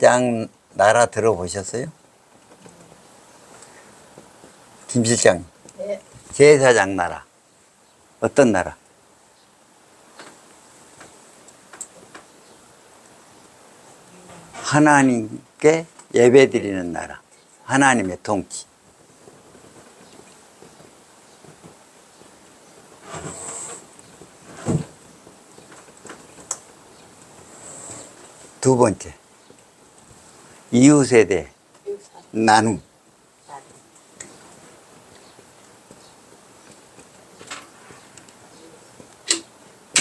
제사장 나라 들어보셨어요? 김 실장. 네. 제사장 나라. 어떤 나라? 하나님께 예배드리는 나라. 하나님의 통치. 두 번째, 이웃에 대해 나눔.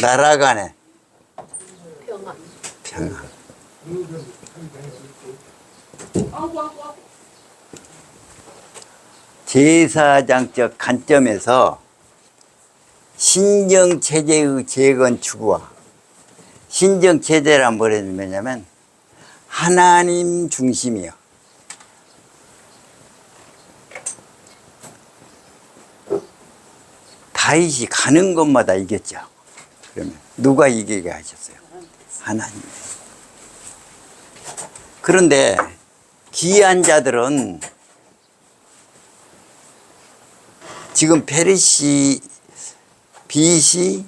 나라 간의 평화. 제사장적 관점에서 신정체제의 재건축과 신정체제란 뭐냐면 하나님 중심이요. 다윗이 가는 곳마다 이겼죠. 그러면 누가 이기게 하셨어요? 하나님. 그런데 귀한 자들은 지금 페르시 BC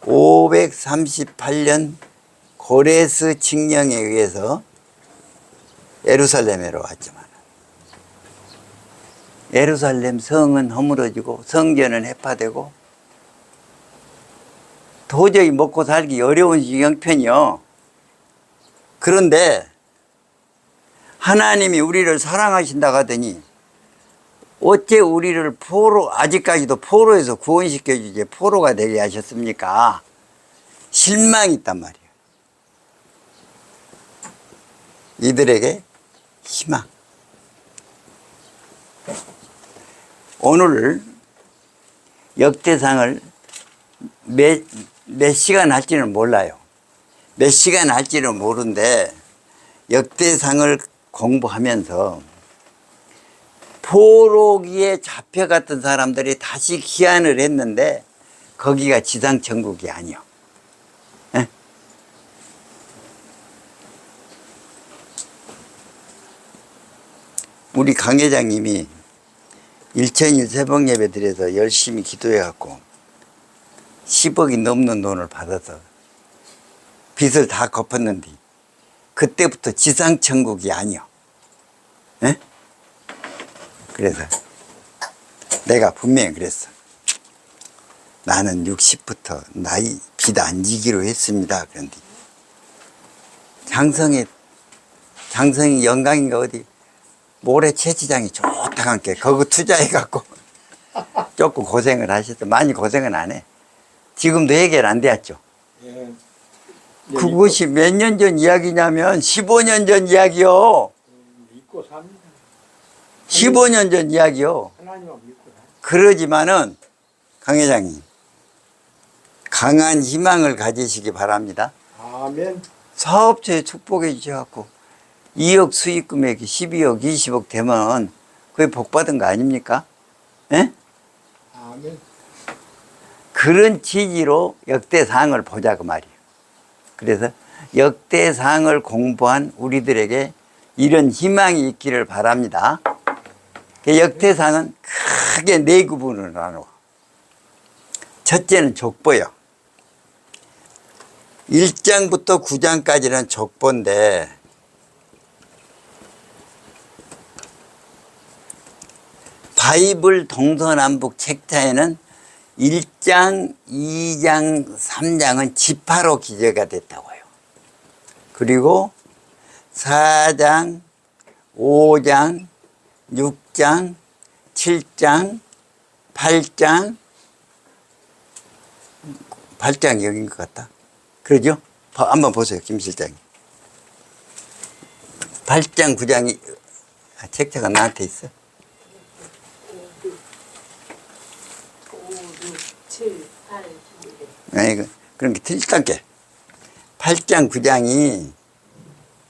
538년 고레스 칙령에 의해서 예루살렘으로 왔지만 예루살렘 성은 허물어지고 성전은 해파되고 도저히 먹고 살기 어려운 형편이요. 그런데 하나님이 우리를 사랑하신다고 하더니 어째 우리를 아직까지도 포로에서 구원시켜주지 포로가 되게 하셨습니까? 실망이 있단 말이에요. 이들에게 희망. 오늘 역대상을 몇 시간 할지는 몰라요. 몇 시간 할지는 모르는데 역대상을 공부하면서 포로기에 잡혀갔던 사람들이 다시 귀환을 했는데 거기가 지상천국이 아니요. 에? 우리 강 회장님이 일천일 새벽 예배 드려서 열심히 기도해갖고 10억이 넘는 돈을 받아서 빚을 다 갚았는데 그때부터 지상천국이 아니요. 에? 그래서 내가 분명히 그랬어. 나는 60부터 나이 빚 안 지기로 했습니다. 그런데 장성이 영광인가 어디 모래 채취장이 좋다고 함께 그거 투자해갖고 조금 고생을 하셨어. 많이 고생은 안 해. 지금도 해결 안 되었죠. 예. 그것이 몇 년 전 이야기냐면 15년 전 이야기요. 믿고 삽니다. 15년 전 이야기요. 하나님만 믿고 삽니다. 그러지만은 강 회장님 강한 희망을 가지시기 바랍니다. 아멘. 사업체에 축복해 주셔갖고 2억 수익 금액이 12억 20억 되면 그게 복 받은 거 아닙니까? 예? 아멘. 그런 취지로 역대상을 보자고 말이에요. 그래서 역대상을 공부한 우리들에게 이런 희망이 있기를 바랍니다. 역대상은 크게 네 구분을 나누어. 첫째는 족보요. 1장부터 9장까지는 족보인데 바이블 동서남북 책자에는 1장, 2장, 3장은 지파로 기재가 됐다고 해요. 그리고 4장, 5장, 6장, 7장, 8장, 8장 여긴 것 같다. 그러죠? 한번 보세요, 김 실장님. 8장, 9장이 책자가 나한테 있어. 5, 6, 7, 8, 9. 아니, 그런 게 틀렸단 게. 8장, 9장이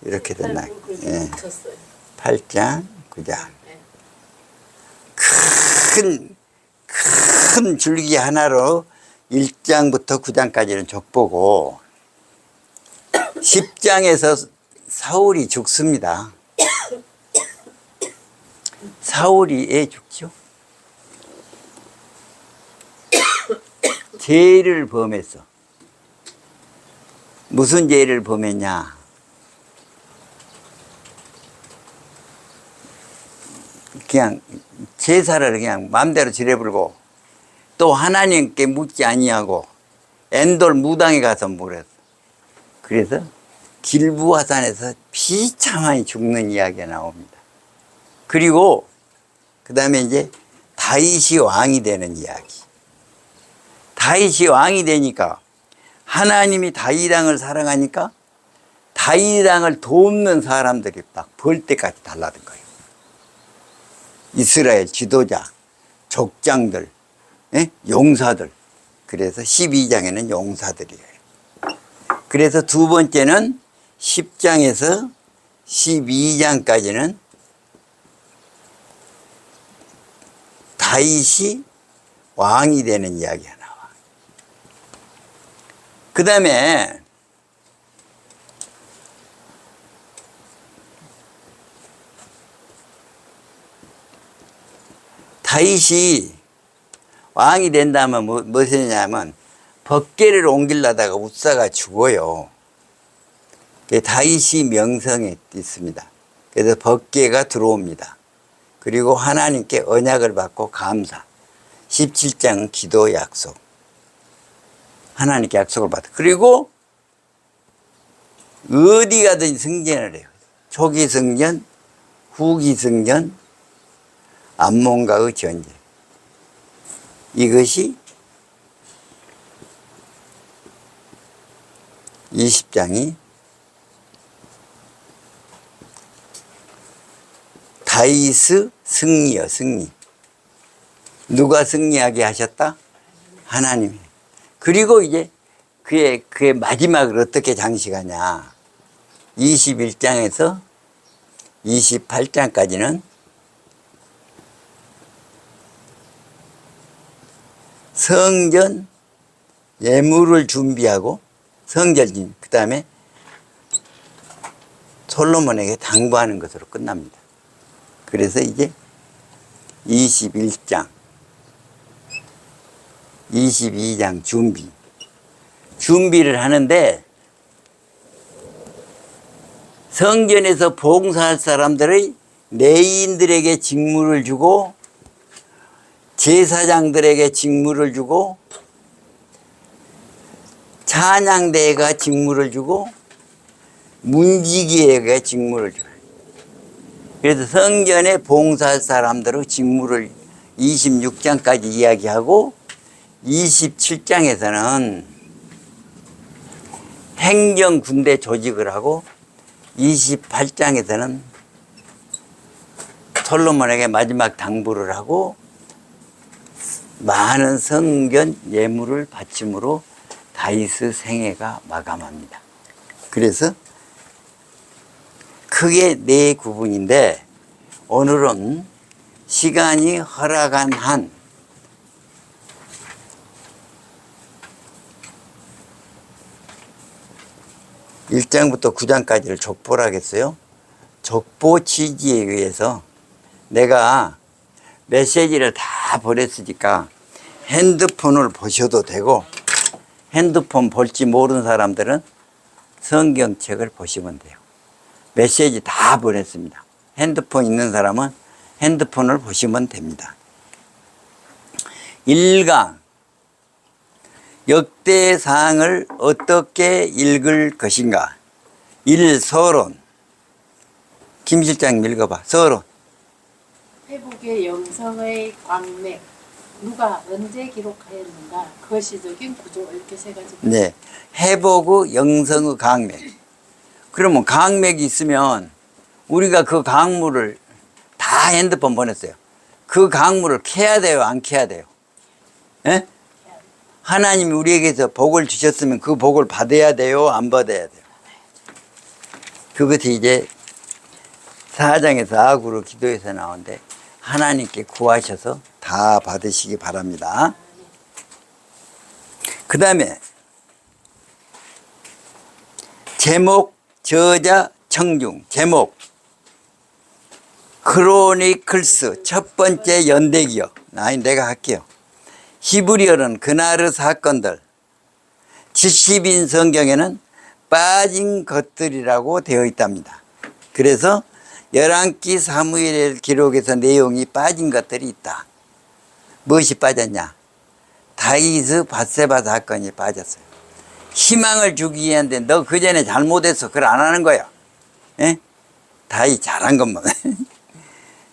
이렇게 됐나. 예. 8장, 9장. 큰 줄기 하나로 1장부터 9장까지는 족보고 10장에서 사울이 죽습니다. 사울이 왜 죽죠? 죄를 범했어. 무슨 죄를 범했냐? 그냥 제사를 그냥 마음대로 지내불고 또 하나님께 묻지 아니하고 엔돌 무당에 가서 물었어. 그래서 길부화산에서 비참하게 죽는 이야기가 나옵니다. 그리고 그 다음에 이제 다윗이 왕이 되는 이야기. 다윗이 왕이 되니까 하나님이 다윗 왕을 사랑하니까 다윗 왕을 돕는 사람들이 딱 벌 때까지 달라든 거예요. 이스라엘 지도자, 족장들, 용사들. 그래서 12장에는 용사들이에요. 그래서 두 번째는 10장에서 12장까지는 다윗이 왕이 되는 이야기가 나와. 그 다음에 다윗이 왕이 된다면 무엇이냐면 법궤를 옮기려다가 웃사가 죽어요. 다윗이 명성에 있습니다. 그래서 법궤가 들어옵니다. 그리고 하나님께 언약을 받고 감사. 17장은 기도 약속. 하나님께 약속을 받아. 그리고 어디 가든지 승전을 해요. 초기 승전, 후기 승전, 암몬과의 전쟁. 이것이 20장이 다윗의 승리요, 승리. 누가 승리하게 하셨다? 하나님이. 그리고 이제 그의 마지막을 어떻게 장식하냐. 21장에서 28장까지는 성전 예물을 준비하고 성전진, 그 다음에 솔로몬에게 당부하는 것으로 끝납니다. 그래서 이제 21장, 22장 준비를 하는데 성전에서 봉사할 사람들의 레위인들에게 직무를 주고 제사장들에게 직무를 주고 찬양대가 직무를 주고 문지기에게 직무를 줘요. 그래서 성전에 봉사할 사람들의 직무를 26장까지 이야기하고 27장에서는 행정군대 조직을 하고 28장에서는 솔로몬에게 마지막 당부를 하고 많은 성전 예물을 바침으로 다윗의 생애가 마감합니다. 그래서 크게 네 구분인데 오늘은 시간이 허락한 한 (1장부터 9장까지를) 족보를 하겠어요. 족보 취지에 의해서 내가 메시지를 다 보냈으니까 핸드폰을 보셔도 되고 핸드폰 볼지 모르는 사람들은 성경책을 보시면 돼요. 메시지 다 보냈습니다. 핸드폰 있는 사람은 핸드폰을 보시면 됩니다. 1강 역대상을 어떻게 읽을 것인가. 1. 서론. 김 실장 읽어봐. 서론. 회복의 영성의 광맥, 누가 언제 기록하였는가, 거시적인 구조, 이렇게 세 가지. 네, 회복의 영성의 강맥. 그러면 강맥이 있으면 우리가 그 강물을 다 핸드폰 보냈어요. 그 강물을 캐야 돼요, 안 캐야 돼요? 예? 하나님이 우리에게서 복을 주셨으면 그 복을 받아야 돼요, 안 받아야 돼요? 그것이 이제 4장에서 아구로 기도에서 나오는데 하나님께 구하셔서 다 받으시기 바랍니다. 그 다음에 제목, 저자, 청중. 제목 크로니클스 첫 번째 연대기요. 아니 내가 할게요. 히브리어는 그날의 사건들. 70인 성경에는 빠진 것들이라고 되어 있답니다. 그래서 열왕기 사무엘 기록에서 내용이 빠진 것들이 있다. 무엇이 빠졌냐? 다윗의 밧세바 사건이 빠졌어요. 희망을 주기 위한데 너 그 전에 잘못해서 그걸 안 하는 거야. 예? 다윗 잘한 것만.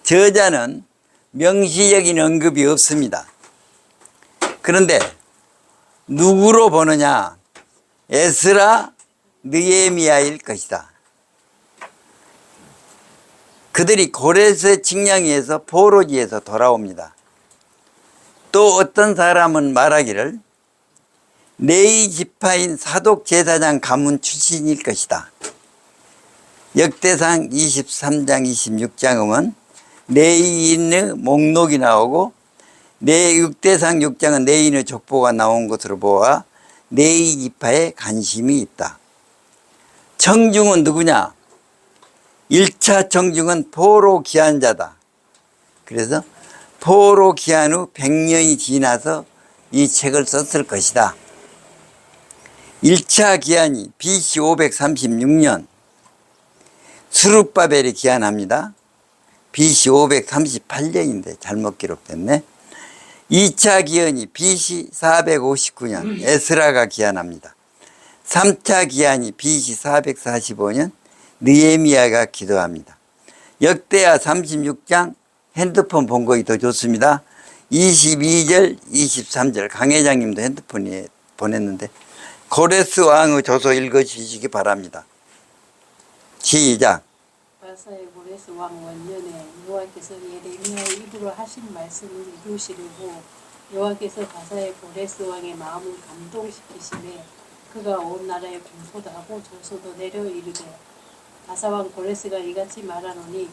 저자는 명시적인 언급이 없습니다. 그런데 누구로 보느냐? 에스라, 느헤미야일 것이다. 그들이 고레스 칙령에서 포로지에서 돌아옵니다. 또 어떤 사람은 말하기를 레위 지파인 사독 제사장 가문 출신일 것이다. 역대상 23장 26장에 보면 레위인의 목록이 나오고 역대상 6장은 레위인의 족보가 나온 것으로 보아 레위 지파에 관심이 있다. 청중은 누구냐? 1차 청중은 포로 귀환자다. 그래서 포로 귀환 후 100년이 지나서 이 책을 썼을 것이다. 1차 귀환이 BC 536년 스룹바벨이 귀환합니다. BC 538년인데 잘못 기록됐네. 2차 기원이 BC 459년 에스라가 기원합니다. 3차 기원이 BC 445년 느헤미야가 기도합니다. 역대하 36장 핸드폰 본 거이 더 좋습니다. 22절 23절 강 회장님도 핸드폰에 보냈는데 고레스 왕의 조서 읽어주시기 바랍니다. 시작. 바사의 고레스 왕 원년에 여호와께서 예레미야의 입으로 하신 말씀을 이루시려고 여호와께서 바사의 고레스 왕의 마음을 감동시키시매 그가 온 나라에 공포도 하고 조서도 내려 이르되 바사 왕 고레스가 이같이 말하노니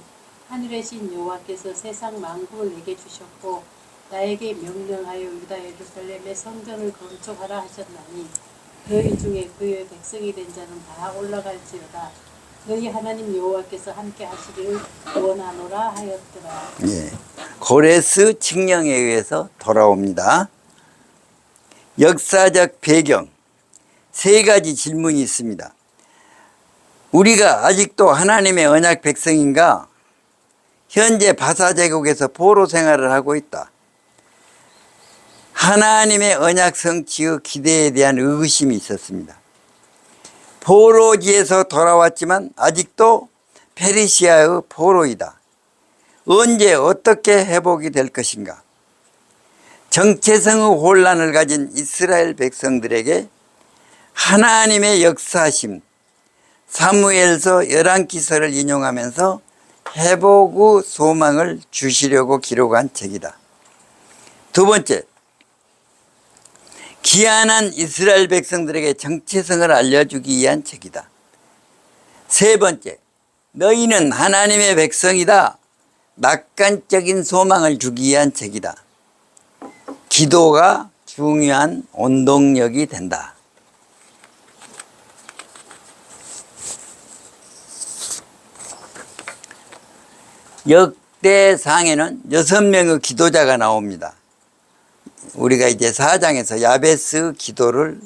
하늘의 신 여호와께서 세상 만국을 내게 주셨고 나에게 명령하여 유다 예루살렘의 성전을 건축하라 하셨나니 너희 중에 그의 백성이 된 자는 다 올라갈지어다. 너희 하나님 여호와께서 함께 하시기를 원하노라 하였더라. 예, 고레스 칙령에 의해서 돌아옵니다. 역사적 배경 세 가지 질문이 있습니다. 우리가 아직도 하나님의 언약 백성인가? 현재 바사 제국에서 포로 생활을 하고 있다. 하나님의 언약 성취의 기대에 대한 의구심이 있었습니다. 포로지에서 돌아왔지만 아직도 페르시아의 포로이다. 언제 어떻게 회복이 될 것인가? 정체성의 혼란을 가진 이스라엘 백성들에게 하나님의 역사심 사무엘서 열왕기서를 인용하면서 회복의 소망을 주시려고 기록한 책이다. 두 번째, 귀환한 이스라엘 백성들에게 정체성을 알려주기 위한 책이다. 세 번째, 너희는 하나님의 백성이다. 낙관적인 소망을 주기 위한 책이다. 기도가 중요한 원동력이 된다. 역대상에는 6명의 기도자가 나옵니다. 우리가 이제 4장에서 야베스 기도를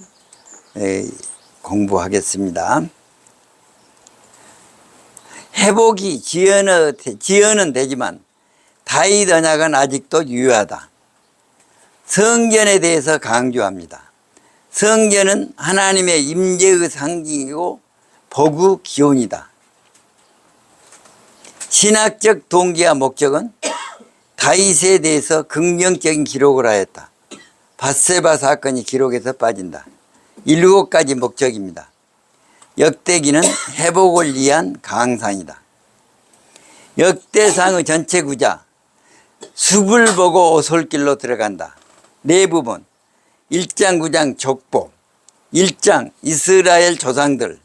공부하겠습니다. 회복이 지연은 되지만 다윗 언약은 아직도 유효하다. 성전에 대해서 강조합니다. 성전은 하나님의 임재의 상징이고 복의 기원이다. 신학적 동기와 목적은 다윗에 대해서 긍정적인 기록을 하였다. 밧세바 사건이 기록에서 빠진다. 7가지 목적입니다. 역대기는 회복을 위한 강상이다. 역대상의 전체 구자 숲을 보고 오솔길로 들어간다. 네 부분 1장 9장 족보 1장 이스라엘 조상들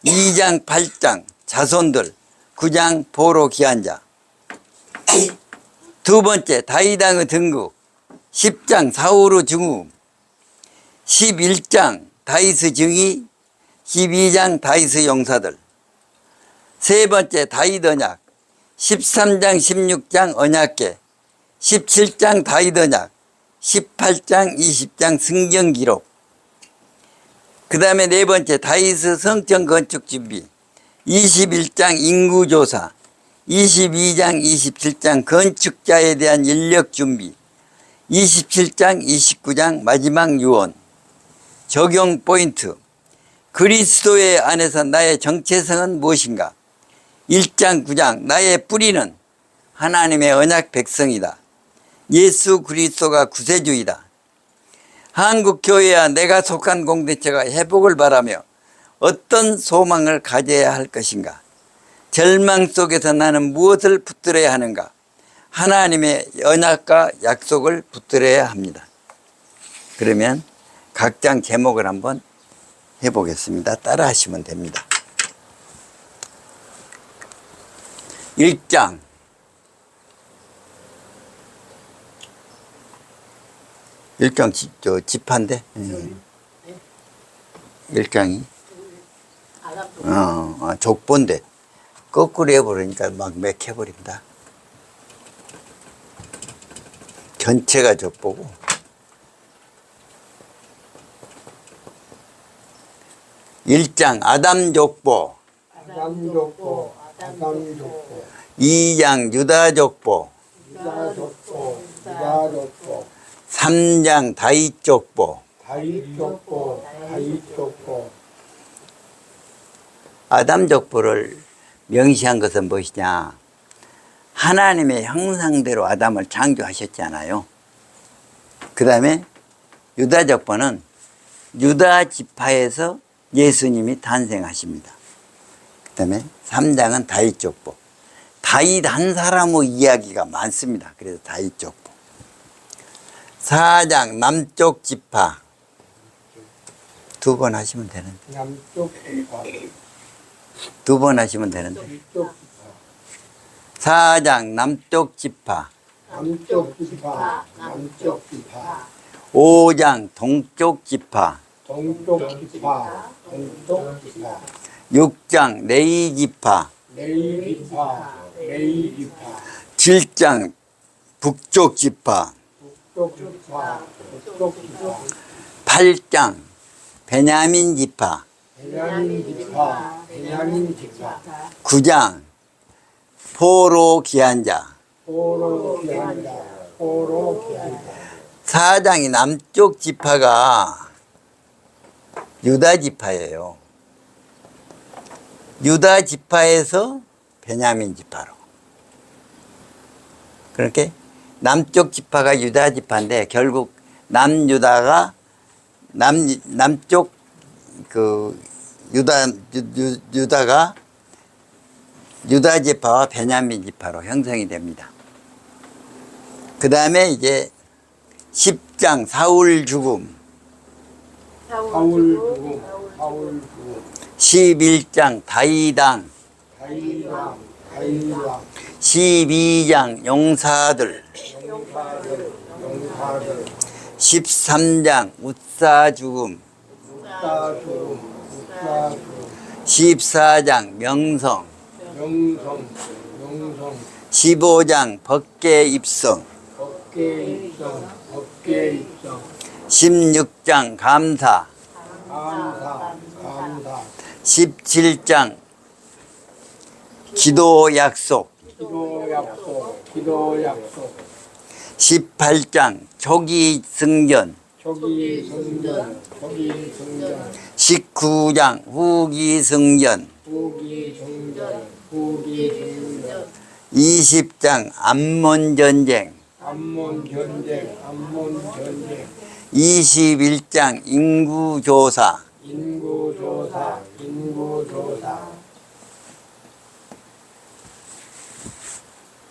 2장 8장 자손들 9장 포로 귀환자 두 번째 다윗왕의 등극 10장 사울의 증후 11장 다윗의 증위 12장 다윗의 용사들 세 번째 다윗 언약, 13장 16장 언약계, 17장 다윗 언약, 18장 20장 성경 기록. 그 다음에 네 번째 다윗의 성전 건축 준비, 21장 인구조사, 22장 27장 건축자에 대한 인력 준비, 27장 29장 마지막 유언. 적용 포인트, 그리스도의 안에서 나의 정체성은 무엇인가? 1장 9장 나의 뿌리는 하나님의 언약 백성이다. 예수 그리스도가 구세주이다. 한국교회와 내가 속한 공동체가 회복을 바라며 어떤 소망을 가져야 할 것인가? 절망 속에서 나는 무엇을 붙들어야 하는가? 하나님의 언약과 약속을 붙들어야 합니다. 그러면 각 장 제목을 한번 해보겠습니다. 따라 하시면 됩니다. 1장 지파인데 1장이 족보인데 거꾸로 해버리니까 막 맥혀버린다. 전체가 족보고 1장 아담 족보, 2장 유다 족보, 3장 다윗 족보. 아담 족보를 명시한 것은 무엇이냐? 하나님의 형상대로 아담을 창조하셨잖아요. 그 다음에 유다 족보는 유다 지파에서 예수님이 탄생하십니다. 그 다음에 3장은 다윗 족보. 다윗 한 사람의 이야기가 많습니다. 그래서 다윗 족보. 4장 남쪽 지파. 2번 하시면 되는데. 두 번 하시면 되는데. 4장 남쪽 지파. 5장 동쪽 지파. 6장 레위 지파. 7장 북쪽 지파. 8장 베냐민 지파. 9장 포로 기한자. 4장이 남쪽 지파가 유다 지파예요. 유다 지파에서 베냐민 지파로. 그렇게 남쪽 지파가 유다 지파인데 결국 남유다가 남쪽 그 유다가 유다 지파와 베냐민 지파로 형성이 됩니다. 그 다음에 이제 10장 사울 죽음. 11장 다윗왕. 12장 용사들. 13장 웃사 죽음. 14장 명성. 15장 법궤 입성. 16장 감사. 17장 기도 약속. 18장 초기 승전. 19장 후기 승전. 20장 암몬 전쟁. 21장 인구조사.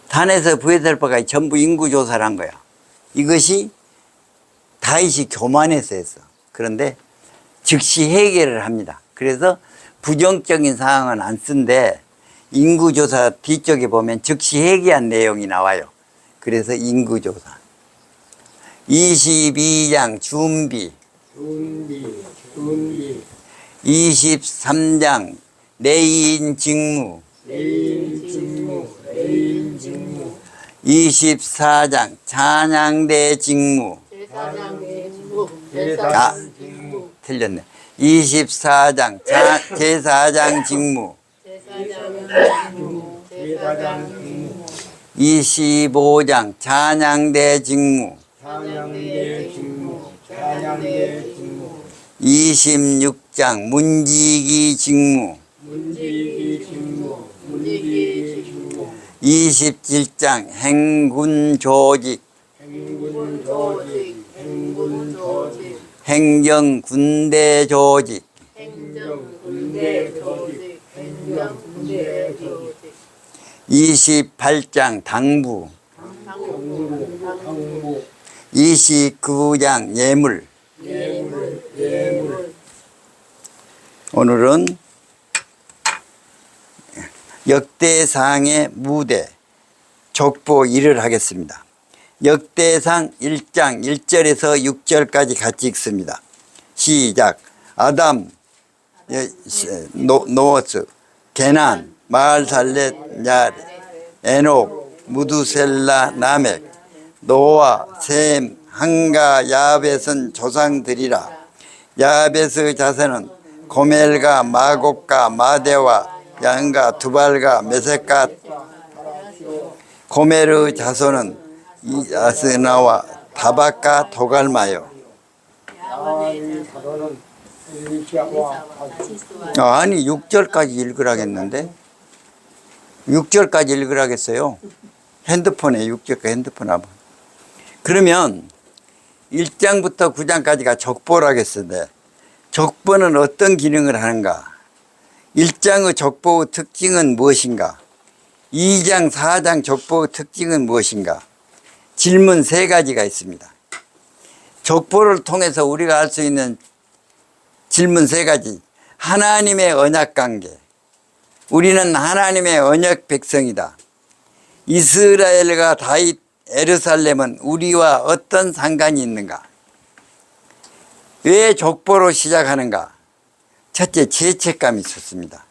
단에서 부에셀바까지 전부 인구조사를 한 거야. 이것이 다윗이 교만해서 했어. 그런데 즉시 해결을 합니다. 그래서 부정적인 상황은 안 쓴데 인구조사 뒤쪽에 보면 즉시 해결한 내용이 나와요. 그래서 인구조사. 22장 준비. 23장 레위인 직무. 레인 직무, 레인 직무, 24장 찬양대 직무. 제사장의 직무, 제사장 직무, 틀렸네. 24장 제사장 직무. 제사장의 직무, 제사장 직무, 25장 찬양대 직무. 찬양대 직무, 찬양대 직무, 26장 문지기 직무. 문지기 직무, 문지기 직무, 27장 행군 조직. 행군 조직, 행군 조직, 행정 군대 조직. 행정 군대 조직, 행정 군대 조직, 28장 당부. 당부, 29장 예물. 예물, 예물, 오늘은 역대상의 무대 족보 1을 하겠습니다. 역대상 1장 1절에서 6절까지 같이 읽습니다. 시작. 아담, 노아스, 게난, 마알살렛, 야렛, 에녹, 무두셀라, 나멕, 노아, 셈, 함과 야벳은 조상들이라. 야벳의 자손은 고멜과 마곡과 마대와 양과 두발과 메섹과. 고멜의 자손은 아스나와 다박과 도갈마요. 야와의 자손은 엘리샤와 아니 6절까지 읽으라겠는데 6절까지 읽으라겠어요. 핸드폰에 6절까지 핸드폰 한번. 그러면 1장부터 9장까지가 족보라겠는데 족보는 어떤 기능을 하는가? 1장의 족보의 특징은 무엇인가? 2장, 4장 족보의 특징은 무엇인가? 질문 3가지가 있습니다. 족보를 통해서 우리가 알 수 있는 질문 3가지. 하나님의 언약관계. 우리는 하나님의 언약 백성이다. 이스라엘과 다윗, 예루살렘은 우리와 어떤 상관이 있는가? 왜 족보로 시작하는가? 첫째, 죄책감이 있었습니다.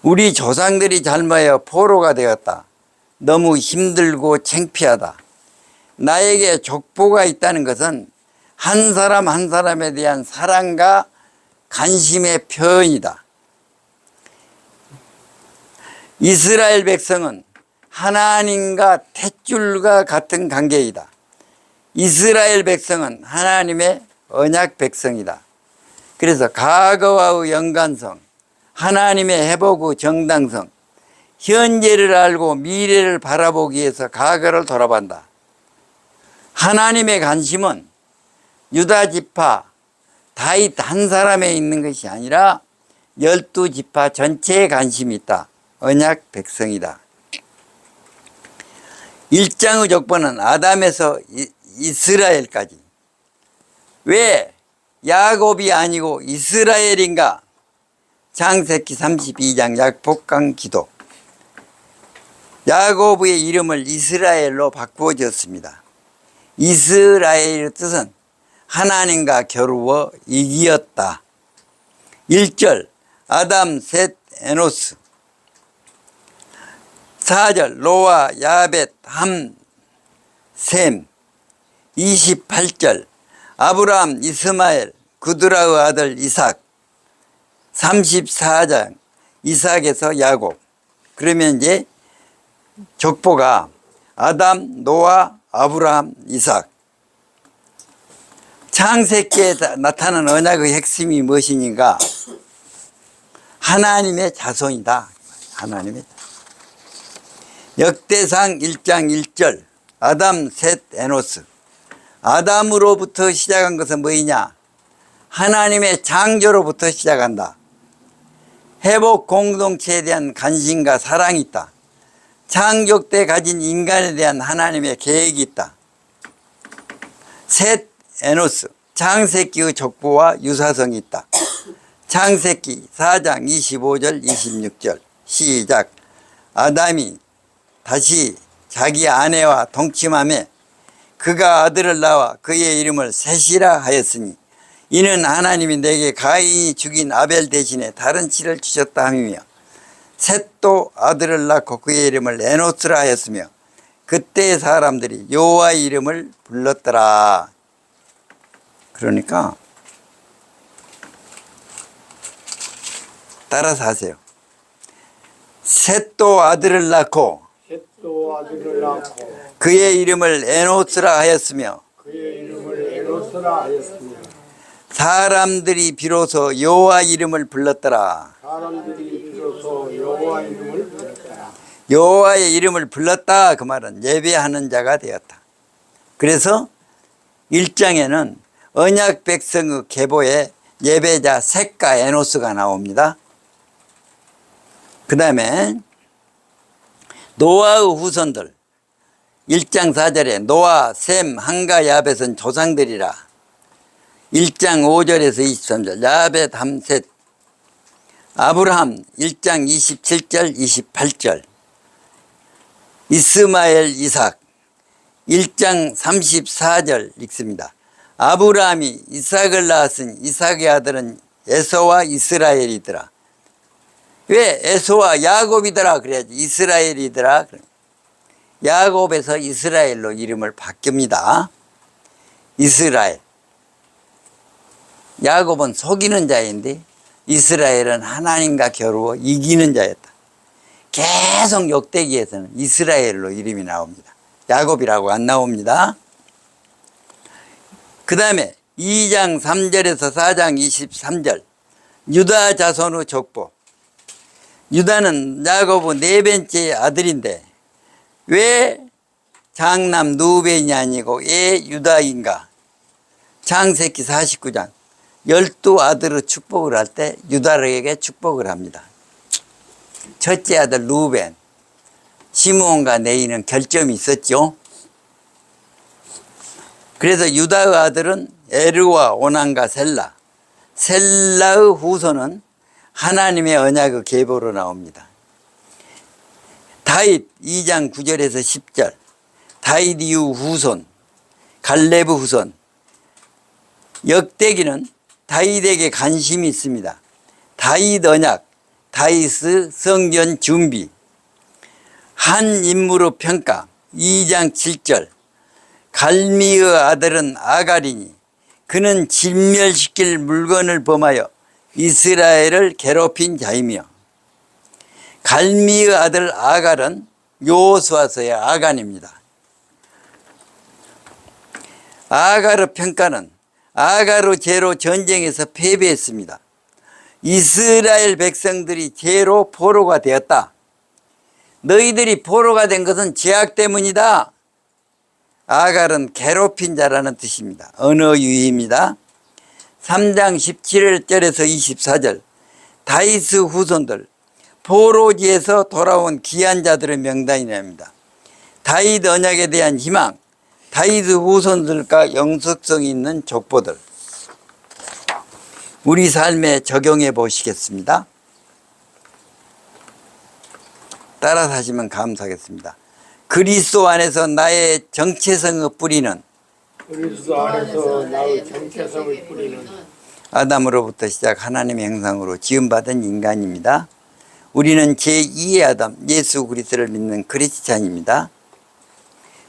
우리 조상들이 잘못하여 포로가 되었다. 너무 힘들고 창피하다. 나에게 족보가 있다는 것은 한 사람 한 사람에 대한 사랑과 관심의 표현이다. 이스라엘 백성은 하나님과 탯줄과 같은 관계이다. 이스라엘 백성은 하나님의 언약 백성이다. 그래서 과거와의 연관성, 하나님의 회복의 정당성, 현재를 알고 미래를 바라보기 위해서 과거를 돌아본다. 하나님의 관심은 유다 지파 다윗 한 사람에 있는 것이 아니라 12지파 전체에 관심이 있다. 언약 백성이다. 1장의 족보는 아담에서 이스라엘까지. 왜 야곱이 아니고 이스라엘인가? 창세기 32장 약복강 기도. 야곱의 이름을 이스라엘로 바꾸어졌습니다. 이스라엘의 뜻은 하나님과 겨루어 이기었다. 1절 아담, 셋, 에노스. 4절 노아, 야벳, 함, 셈. 28절 아브라함, 이스마엘, 구드라의 아들 이삭. 34장 이삭에서 야곱. 그러면 이제 족보가 아담, 노아, 아브라함, 이삭. 창세기에 나타난 언약의 핵심이 무엇이니까? 하나님의 자손이다. 하나님의 자손. 역대상 1장 1절 아담, 셋, 에노스. 아담으로부터 시작한 것은 뭐이냐? 하나님의 창조로부터 시작한다. 회복 공동체에 대한 관심과 사랑이 있다. 창조 때 가진 인간에 대한 하나님의 계획이 있다. 셋, 에노스. 창세기의 족보와 유사성이 있다. 창세기 4장 25절 26절 시작. 아담이 다시 자기 아내와 동침하며 그가 아들을 낳아 그의 이름을 셋이라 하였으니 이는 하나님이 내게 가인이 죽인 아벨 대신에 다른 씨를 주셨다 함이며 셋도 아들을 낳고 그의 이름을 에노스라 하였으며 그때 사람들이 여호와의 이름을 불렀더라. 그러니까 따라서 하세요. 셋도 아들을 낳고 셋도 아들을 낳고 그의 이름을 에노스라 하였으며 그의 이름을 에노스라 하였으며 사람들이 비로소 여호와 이름을 불렀더라. 사람들이 비로소 여호와 이름을 불렀더라. 여호와의 이름을 불렀다. 그 말은 예배하는 자가 되었다. 그래서 1장에는 언약 백성의 계보에 예배자 셋과 에노스가 나옵니다. 그 다음에 노아의 후손들 1장 4절에 노아, 셈, 함과 야벳은 조상들이라. 1장 5절에서 23절 야벳, 함, 셋. 아브라함 1장 27절 28절 이스마엘, 이삭 1장 34절 읽습니다. 아브라함이 이삭을 낳았으니 이삭의 아들은 에서와 이스라엘이더라. 왜 에서와 야곱이더라 그래야지 이스라엘이더라. 야곱에서 이스라엘로 이름을 바뀝니다. 이스라엘. 야곱은 속이는 자인데 이스라엘은 하나님과 겨루어 이기는 자였다. 계속 역대기에서는 이스라엘로 이름이 나옵니다. 야곱이라고 안 나옵니다. 그 다음에 2장 3절에서 4장 23절 유다 자손의 족보. 유다는 야곱의 네 번째 아들인데 왜 장남 누벤이 아니고 왜 유다인가? 창세기 49장 12아들의 축복을 할 때 유다에게 축복을 합니다. 첫째 아들 루벤, 시므온과 네이는 결점이 있었죠. 그래서 유다의 아들은 에르와 오난과 셀라. 셀라의 후손은 하나님의 언약의 계보로 나옵니다. 다윗 2장 9절에서 10절 다윗 이후 후손 갈렙의 후손. 역대기는 다윗에게 관심이 있습니다. 다윗 언약, 다윗의 성전 준비, 한 인물의 평가 2장 7절 갈미의 아들은 아갈이니 그는 진멸시킬 물건을 범하여 이스라엘을 괴롭힌 자이며 갈미의 아들 아갈은 여호수아서의 아간입니다. 아갈의 평가는 아갈의 죄로 전쟁에서 패배했습니다. 이스라엘 백성들이 죄로 포로가 되었다. 너희들이 포로가 된 것은 죄악 때문이다. 아갈은 괴롭힌 자라는 뜻입니다. 언어 유희입니다. 3장 17절에서 24절 다윗의 후손들 포로지에서 돌아온 귀한 자들의 명단이 납니다. 다윗 언약에 대한 희망, 다윗의 후손들과 영속성이 있는 족보들 우리 삶에 적용해 보시겠습니다. 따라서 하시면 감사하겠습니다. 그리스도 안에서 나의 정체성의 뿌리는 그리스도 안에서 나의 정체성을 뿌리는 아담으로부터 시작 하나님의 형상으로 지음받은 인간입니다. 우리는 제2의 아담 예수 그리스도를 믿는 크리스찬입니다.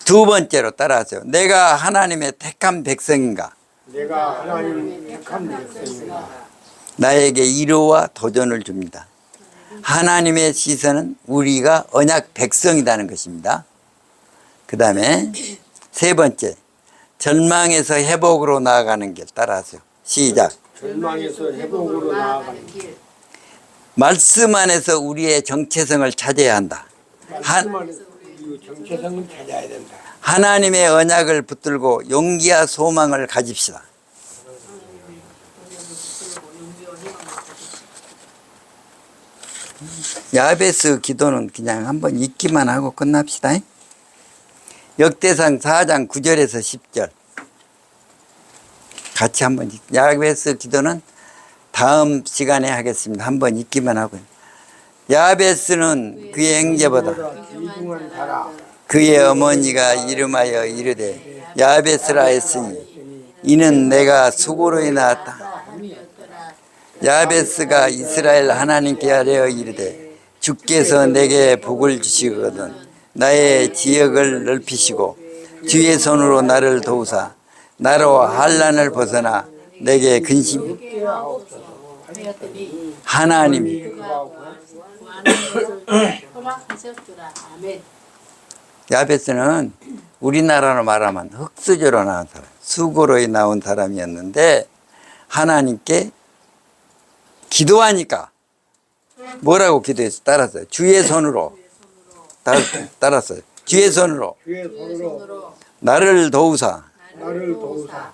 두 번째로 따라하세요. 내가 하나님의 택한 백성인가? 내가 하나님 택한 백성이다. 나에게 위로와 도전을 줍니다. 하나님의 시선은 우리가 언약 백성이라는 것입니다. 그 다음에 세 번째 절망에서 회복으로 나아가는 길 따라하세요. 시작. 절망에서 회복으로 나아가는 길. 말씀 안에서 우리의 정체성을 찾아야 한다. 말씀 안에서 우리 정체성을 찾아야 된다. 하나님의 언약을 붙들고 용기와 소망을 가집시다. 야베스 기도는 그냥 한번 읽기만 하고 끝납시다. 역대상 4장 9절에서 10절 같이 한번 야베스 기도는 다음 시간에 하겠습니다. 한번 읽기만 하고. 야베스는 그의 형제보다 귀중한 자라. 그의 어머니가 이름하여 이르되 야베스라 했으니 이는 내가 수고로 낳았다. 야베스가 이스라엘 하나님께 하려 이르되 주께서 내게 복을 주시거든 나의 지역을 넓히시고 주의 손으로 나를 도우사 나로 환난을 벗어나 내게 근심 하였더니 하나님이 그가 구하는 것을 허락하셨더라. 아멘. 야베스는 우리나라로 말하면 흙수저로 나온 사람, 수고로 나온 사람이었는데 하나님께 기도하니까 뭐라고 기도해서 따랐어요? 주의 손으로 따랐어요. 주의 손으로 주의 손으로 나를 도우사 나를 도우사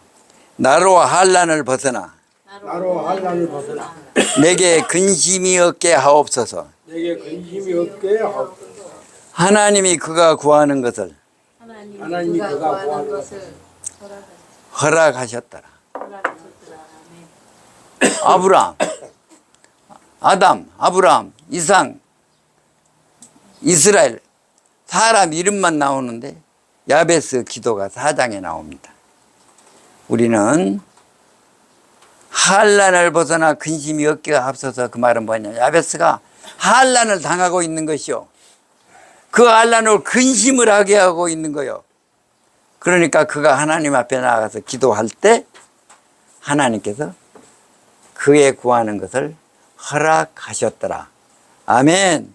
나로 환난을 벗어나 나로 환난을 벗어나 내게 근심이 없게 하옵소서. 내게 근심이 없게 하옵소서. 하나님이 그가 구하는 것을 하나님이 그가 구하는 것을 허락하셨더라. 허락하셨더라. 아멘. 아브라함, 아담, 아브라함, 이상, 이스라엘 사람 이름만 나오는데 야베스 기도가 4장에 나옵니다. 우리는 한란을 벗어나 근심이 없게 앞서서 그 말은 뭐냐? 야베스가 한란을 당하고 있는 것이요. 그 한란으로 근심을 하게 하고 있는 거요. 그러니까 그가 하나님 앞에 나가서 기도할 때 하나님께서 그의 구하는 것을 허락하셨더라. 아멘.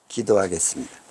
기도하겠습니다.